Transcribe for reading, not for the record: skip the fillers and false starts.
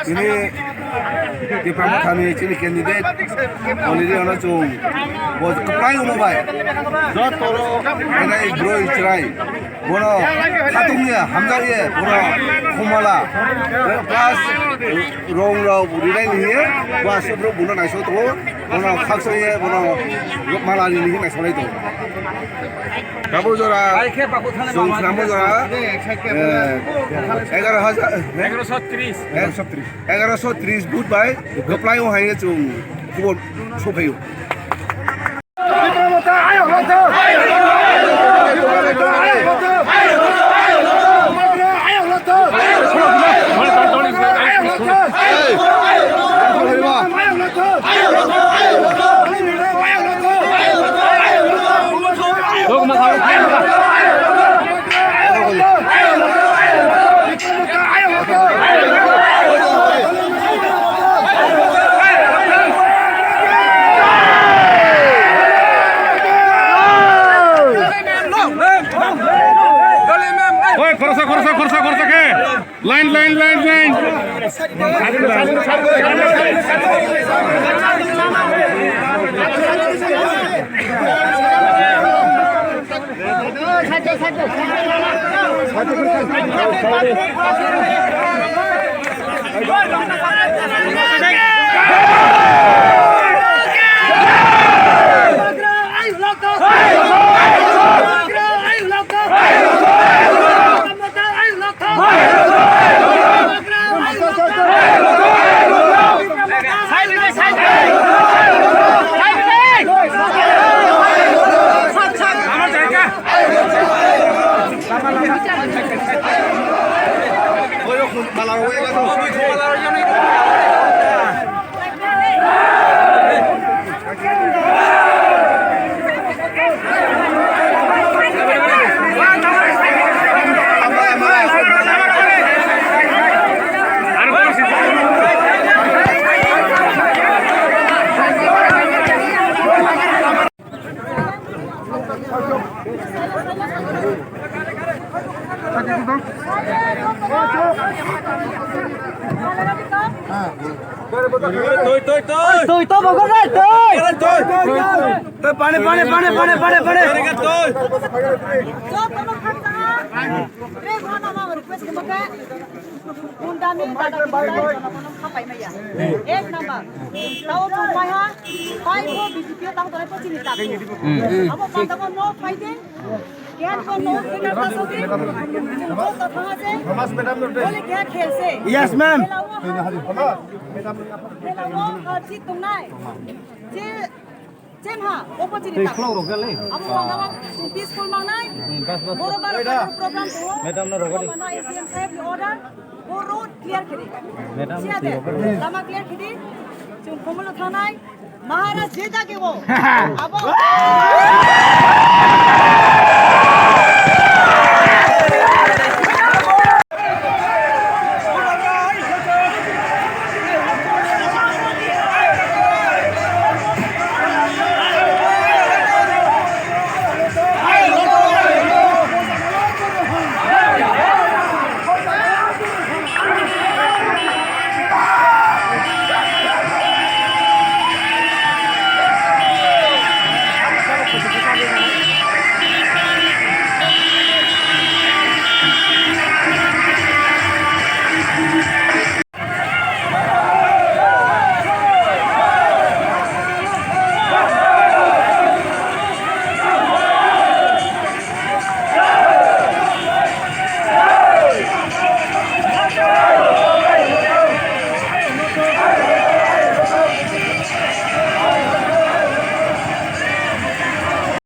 Ini di pramuka ni ciri candidate oleh dia orang cung buat kepai umum baik. Zat toro mana bro cerai, bono katungnya hamzahnya bono kumala, plus rong rau budaya ni buat sebelum bono naik soto, bono khasnya bono malah ni naik soto itu. Kamu jora, kamu jora, 1130 buat baik, kepai umum hanya cung buat sopayu. Korsa ke line Tôi một con đây tôi pane Yes, ma'am. Cem ha, opportunity. Amu mangga peaceful mangai. Borobar program tu. Madam na rogadi. Mana ACM sahib ni order. Wo road clear kiri. Siapa? Lama clear kiri. Cuma pemulut thanai. Maharaj jeda ke wo. Abo.